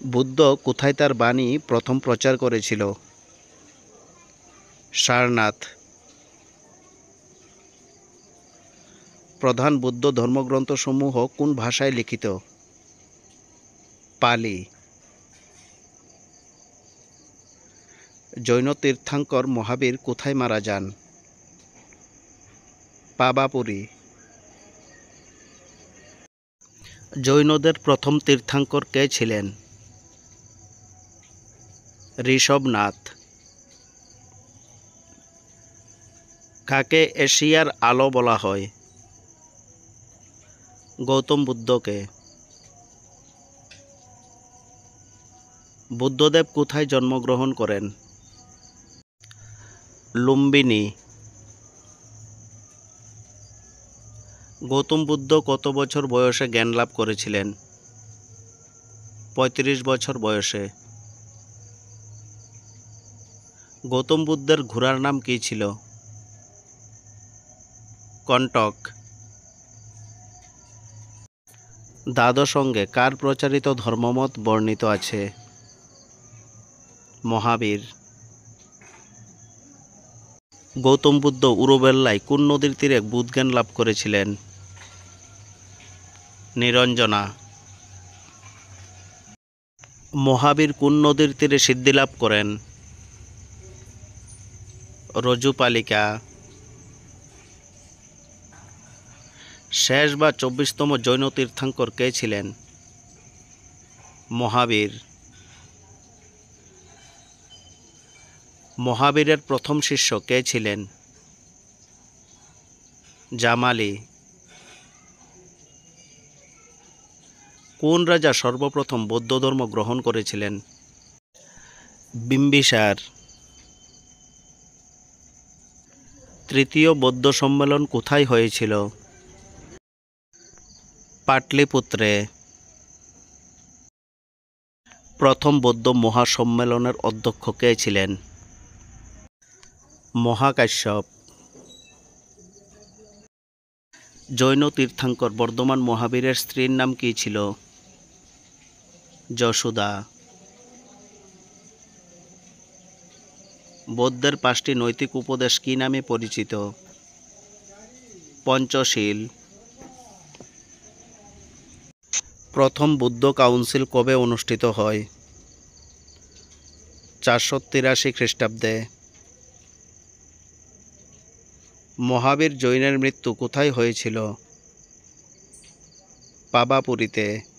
বুদ্ধ কোথায় তার বাণী প্রথম প্রচার করেছিল? সারনাথ। প্রধান বৌদ্ধ ধর্মগ্রন্থসমূহ কোন ভাষায় লিখিত? পালি। জৈন তীর্থঙ্কর মহাবীর কোথায় মারা যান? পাবাপুরী। জৈনদের প্রথম তীর্থঙ্কর কে ছিলেন? ঋষভনাথ। কাকে এশিয়ার আলো বলা হয়? গৌতম বুদ্ধকে। বুদ্ধদেব কোথায় জন্মগ্রহণ করেন? লুম্বিনী। গৌতম বুদ্ধ কত বছর বয়সে জ্ঞান লাভ করেছিলেন? ৩৫ বছর বয়সে। গৌতম বুদ্ধের ঘোড়ার নাম কী ছিল? কণ্টক। দ্বাদশ অঙ্গে কার প্রচারিত ধর্মমত বর্ণিত আছে? মহাবীর। গৌতম বুদ্ধ উরুবেল্লায় কোন নদীর তীরে বুদ্ধজ্ঞান লাভ করেছিলেন? নিরঞ্জনা। মহাবীর কোন নদীর তীরে সিদ্ধি লাভ করেন? রজ্জুপালিকা। শেষ বা ২৪তম জৈন তীর্থঙ্কর কে ছিলেন? মহাবীর। মহাবীরের প্রথম শিষ্য কে ছিলেন? জামালি। কোন রাজা সর্বপ্রথম বৌদ্ধ ধর্ম গ্রহণ করেছিলেন? বিম্বিসার। তৃতীয় বৌদ্ধ সম্মেলন কোথায় হয়েছিল? পাটলিপুত্রে। প্রথম বৌদ্ধ মহাসম্মেলনের অধ্যক্ষ কে ছিলেন? মহাকাশ্যপ। জৈন তীর্থঙ্কর বর্ধমান মহাবীরের স্ত্রীর নাম কী ছিল? যশোদা। বৌদ্ধের ৫টি নৈতিক উপদেশ কী নামে পরিচিত? পঞ্চশীল। প্রথম বুদ্ধ কাউন্সিল কবে অনুষ্ঠিত হয়? ৪৮৩ খ্রিস্টাব্দে। মহাবীর জৈনের মৃত্যু কোথায় হয়েছিল? পাবাপুরীতে।